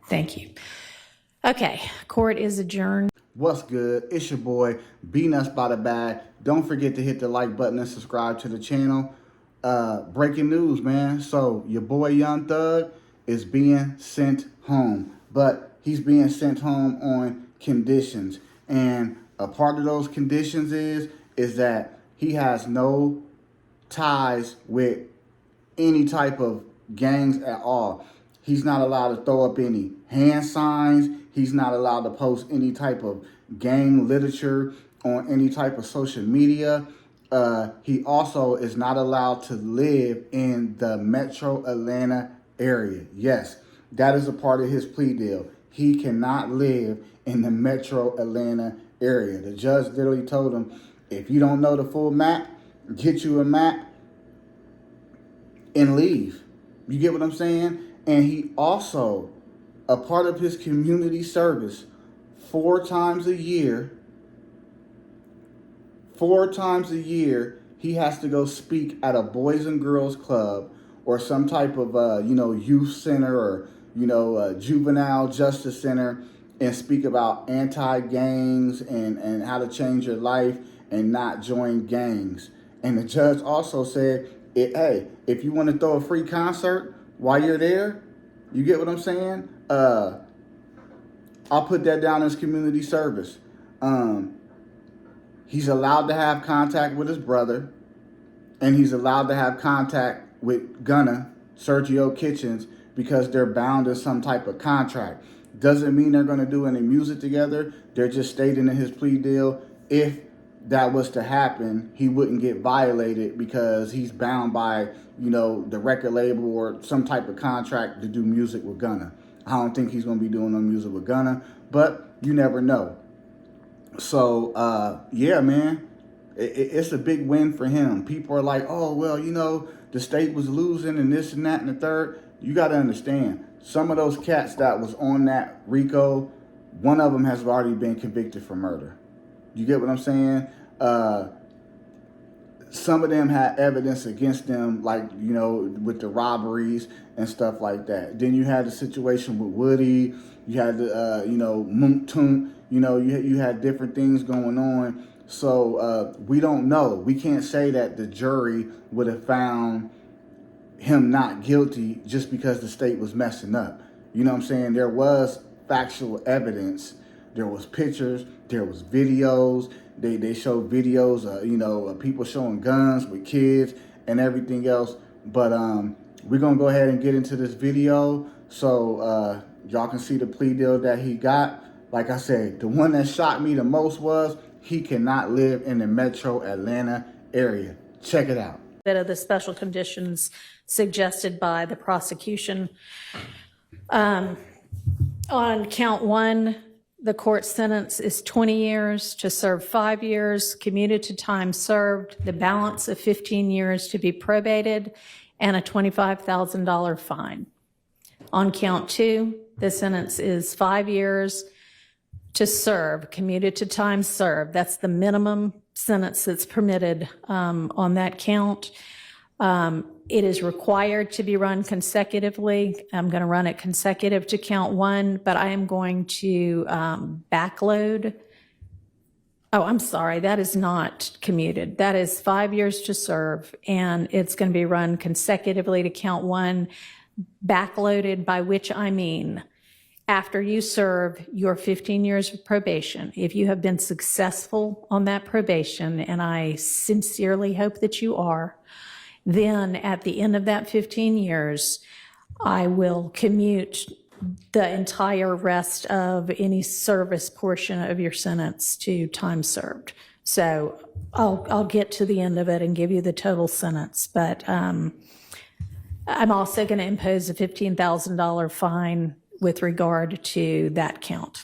Thank you. Okay, court is adjourned. What's good? It's your boy, B-Nuts by the Bag. Don't forget to hit the like button and subscribe to the channel. Breaking news, man. So your boy Young Thug is being sent home, but he's being sent home on conditions. And a part of those conditions is that he has no ties with any type of gangs at all. He's not allowed to throw up any hand signs. He's not allowed to post any type of gang literature on any type of social media. He also is not allowed to live in the metro Atlanta area. Yes, that is a part of his plea deal. He cannot live in the metro Atlanta area. The judge literally told him, if you don't know the full map, get you a map and leave. You get what I'm saying? And he also, a part of his community service, 4 times a year, he has to go speak at a Boys and Girls Club or some type of, youth center or, juvenile justice center and speak about anti-gangs and how to change your life and not join gangs. And the judge also said, hey, if you want to throw a free concert while you're there, you get what I'm saying? I'll put that down as community service. He's allowed to have contact with his brother, and he's allowed to have contact with Gunna, Sergio Kitchens, because they're bound in some type of contract. Doesn't mean they're going to do any music together. They're just stating in his plea deal, if that was to happen, he wouldn't get violated because he's bound by, the record label or some type of contract to do music with Gunna. I don't think he's going to be doing no music with Gunna, but you never know. So, yeah, man, it's a big win for him. People are like, oh, well, the state was losing and this and that and the third. You got to understand, some of those cats that was on that Rico, one of them has already been convicted for murder. You get what I'm saying? Some of them had evidence against them, like, with the robberies and stuff like that. Then you had the situation with Woody. You had the, Mook Toon. You had different things going on. So we don't know. We can't say that the jury would have found him not guilty just because the state was messing up. You know what I'm saying? There was factual evidence. There was pictures. There was videos. They showed videos, of people showing guns with kids and everything else. But we're going to go ahead and get into this video so y'all can see the plea deal that he got. Like I said, the one that shocked me the most was he cannot live in the metro Atlanta area. Check it out. Bit of the special conditions suggested by the prosecution. On count 1, the court sentence is 20 years to serve 5 years, commuted to time served, the balance of 15 years to be probated, and a $25,000 fine. On count 2, the sentence is 5 years to serve, commuted to time served. That's the minimum sentence that's permitted on that count. It is required to be run consecutively. I'm going to run it consecutive to count 1, but I am going to backload. Oh, I'm sorry. That is not commuted. That is 5 years to serve, and it's going to be run consecutively to count 1, backloaded, by which I mean after you serve your 15 years of probation. If you have been successful on that probation, and I sincerely hope that you are, then at the end of that 15 years, I will commute the entire rest of any service portion of your sentence to time served. So I'll get to the end of it and give you the total sentence, but I'm also going to impose a $15,000 fine with regard to that count.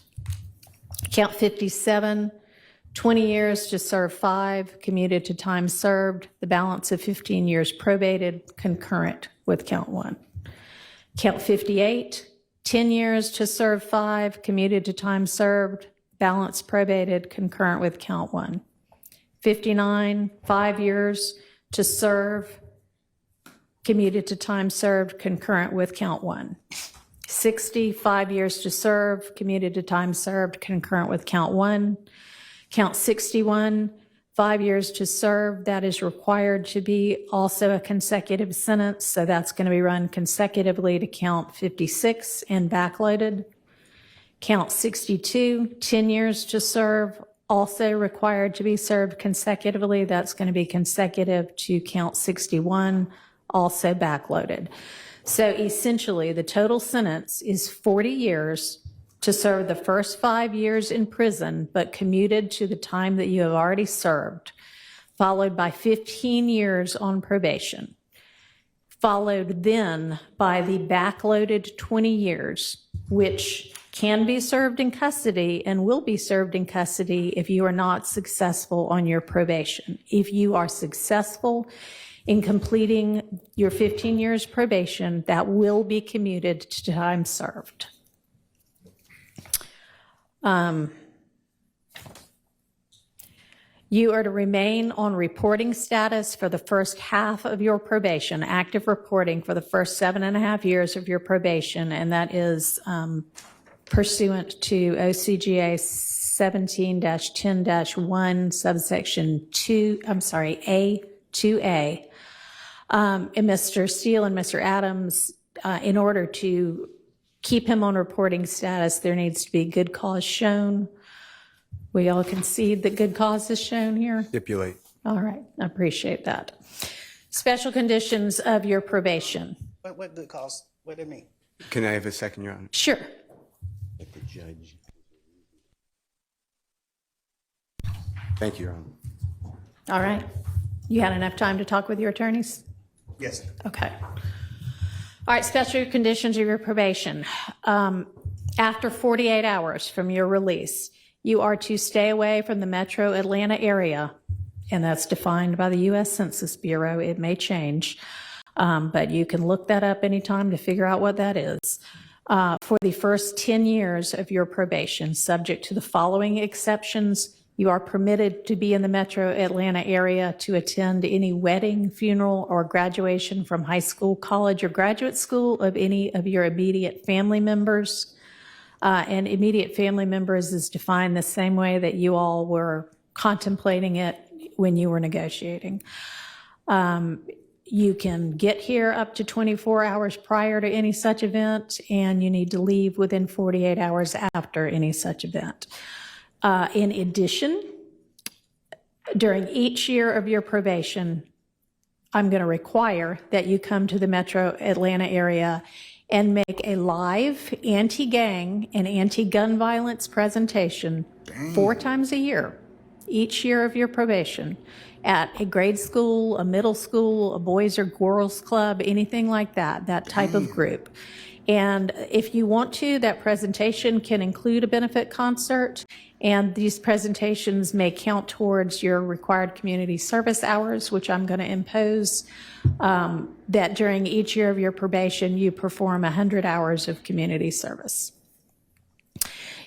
Count 57, 20 years to serve 5, commuted to time served, the balance of 15 years probated, concurrent with count 1. Count 58, 10 years to serve 5, commuted to time served, balance probated, concurrent with count 1. 59, 5 years to serve, commuted to time served, concurrent with count 1. 60, 5 years to serve, commuted to time served, concurrent with count 1. Count 61, 5 years to serve, that is required to be also a consecutive sentence, so that's going to be run consecutively to count 56 and backloaded. Count 62, 10 years to serve, also required to be served consecutively, that's going to be consecutive to count 61, also backloaded. So essentially, the total sentence is 40 years to serve the first 5 years in prison, but commuted to the time that you have already served, followed by 15 years on probation, followed then by the backloaded 20 years, which can be served in custody and will be served in custody if you are not successful on your probation. If you are successful in completing your 15 years probation, that will be commuted to time served. You are to remain on reporting status for the first half of your probation, active reporting for the first 7.5 years of your probation, and that is pursuant to OCGA 17-10-1, subsection 2A. And Mr. Steele and Mr. Adams, in order to keep him on reporting status, there needs to be good cause shown. We all concede that good cause is shown here? Stipulate. All right, I appreciate that. Special conditions of your probation. What good cause? What do you mean? Can I have a second, Your Honor? Sure. Let the judge. Thank you, Your Honor. All right. You had enough time to talk with your attorneys? Yes. Okay. All right, special conditions of your probation. After 48 hours from your release, you are to stay away from the metro Atlanta area, and that's defined by the U.S. Census Bureau. It may change, but you can look that up anytime to figure out what that is. For the first 10 years of your probation, subject to the following exceptions, you are permitted to be in the metro Atlanta area to attend any wedding, funeral, or graduation from high school, college, or graduate school of any of your immediate family members. And immediate family members is defined the same way that you all were contemplating it when you were negotiating. You can get here up to 24 hours prior to any such event, and you need to leave within 48 hours after any such event. In addition, during each year of your probation, I'm going to require that you come to the metro Atlanta area and make a live anti-gang and anti-gun violence presentation 4 times a year, each year of your probation, at a grade school, a middle school, a boys or girls club, anything like that, that type of group. And if you want to, that presentation can include a benefit concert, and these presentations may count towards your required community service hours, which I'm going to impose, that during each year of your probation, you perform 100 hours of community service.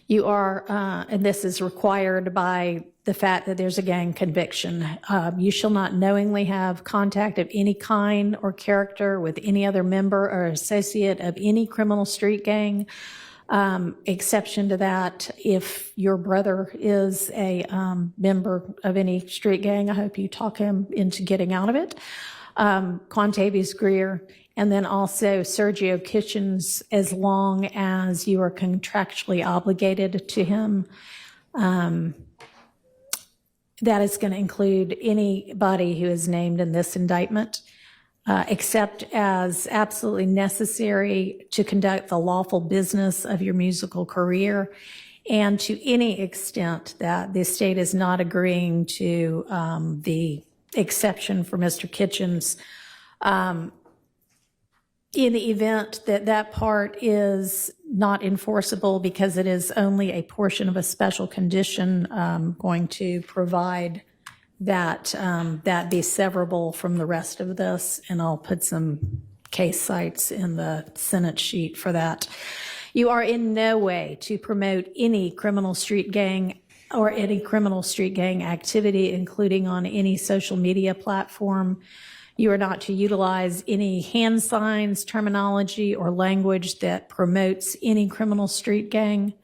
You are, and this is required by the fact that there's a gang conviction. You shall not knowingly have contact of any kind or character with any other member or associate of any criminal street gang. Exception to that, if your brother is a member of any street gang, I hope you talk him into getting out of it. Quantavious Greer, and then also Sergio Kitchens, as long as you are contractually obligated to him. That is going to include anybody who is named in this indictment, except as absolutely necessary to conduct the lawful business of your musical career, and to any extent that the state is not agreeing to the exception for Mr. Kitchens. In the event that that part is not enforceable because it is only a portion of a special condition, going to provide that that be severable from the rest of this, and I'll put some case cites in the Senate sheet for that. You are in no way to promote any criminal street gang or any criminal street gang activity, including on any social media platform. You are not to utilize any hand signs, terminology, or language that promotes any criminal street gang.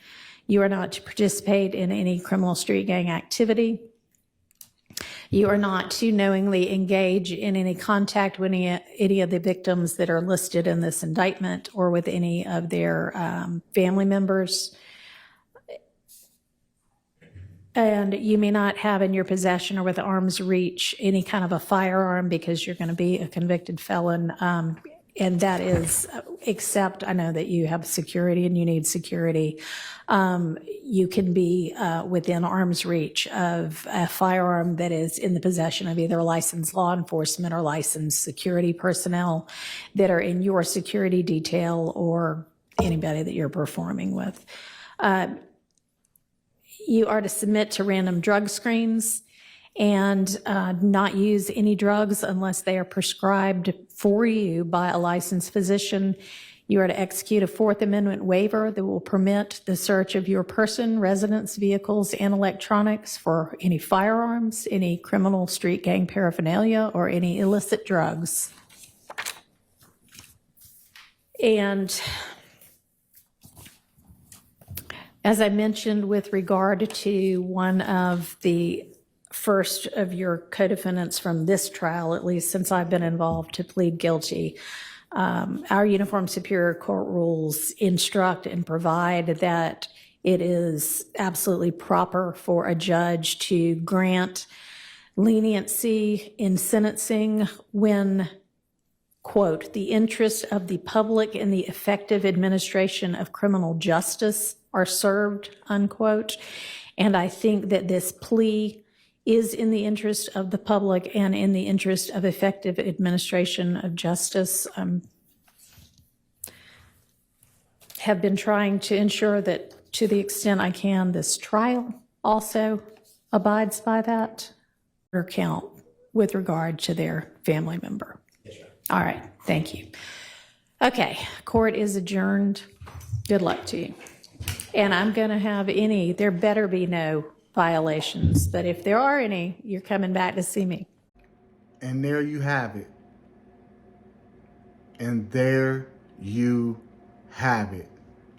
You are not to participate in any criminal street gang activity. You are not to knowingly engage in any contact with any of the victims that are listed in this indictment or with any of their family members. And you may not have in your possession or with arm's reach any kind of a firearm because you're going to be a convicted felon. And that is, except I know that you have security and you need security. You can be within arm's reach of a firearm that is in the possession of either licensed law enforcement or licensed security personnel that are in your security detail or anybody that you're performing with. You are to submit to random drug screens and not use any drugs unless they are prescribed for you by a licensed physician. You are to execute a Fourth Amendment waiver that will permit the search of your person, residence, vehicles, and electronics for any firearms, any criminal street gang paraphernalia, or any illicit drugs. And as I mentioned with regard to one of the first of your co-defendants from this trial, at least since I've been involved, to plead guilty, our Uniform Superior Court rules instruct and provide that it is absolutely proper for a judge to grant leniency in sentencing when, quote, the interest of the public in the effective administration of criminal justice are served, unquote. And I think that this plea is in the interest of the public and in the interest of effective administration of justice. Have been trying to ensure that to the extent I can, this trial also abides by that or count with regard to their family member. Yes, sir. All right, thank you. Okay, court is adjourned. Good luck to you. And I'm going to have there better be no violations, but if there are any, you're coming back to see me. And there you have it. And there you have it.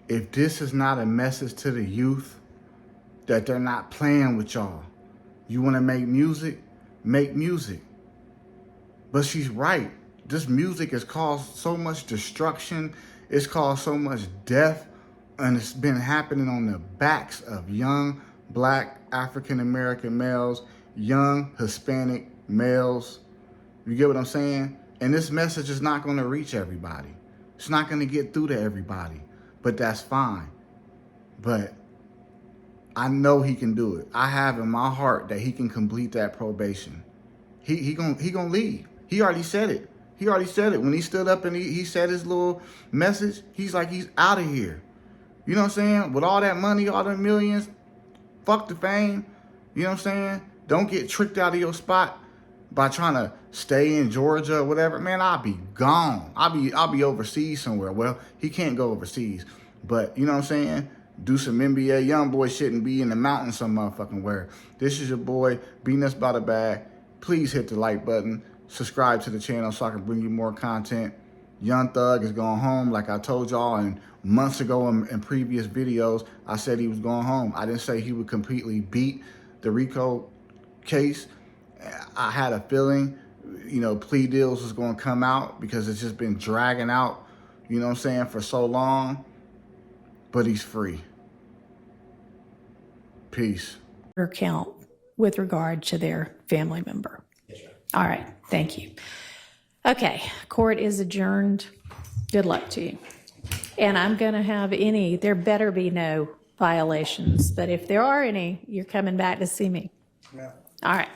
If this is not a message to the youth that they're not playing with y'all, you want to make music, make music. But she's right. This music has caused so much destruction. It's caused so much death. And it's been happening on the backs of young Black African-American males, young Hispanic males. You get what I'm saying? And this message is not going to reach everybody. It's not going to get through to everybody. But that's fine. But I know he can do it. I have in my heart that he can complete that probation. He gonna leave. He already said it. He already said it. When he stood up and he said his little message, he's like, he's out of here. You know what I'm saying? With all that money, all the millions, fuck the fame. You know what I'm saying? Don't get tricked out of your spot by trying to stay in Georgia or whatever. Man, I'll be gone. I'll be overseas somewhere. Well, he can't go overseas. But you know what I'm saying? Do some NBA YoungBoy shit and be in the mountains some motherfucking where. This is your boy, Be Nuts by the Bag. Please hit the like button. Subscribe to the channel so I can bring you more content. Young Thug is going home like I told y'all, and months ago in previous videos, I said he was going home. I didn't say he would completely beat the Rico case. I had a feeling, plea deals was going to come out because it's just been dragging out, you know what I'm saying, for so long. But he's free. Peace. Or count with regard to their family member. Yes, sir. All right, thank you. Okay, court is adjourned. Good luck to you. And I'm going to have there better be no violations. But if there are any, you're coming back to see me. No. All right.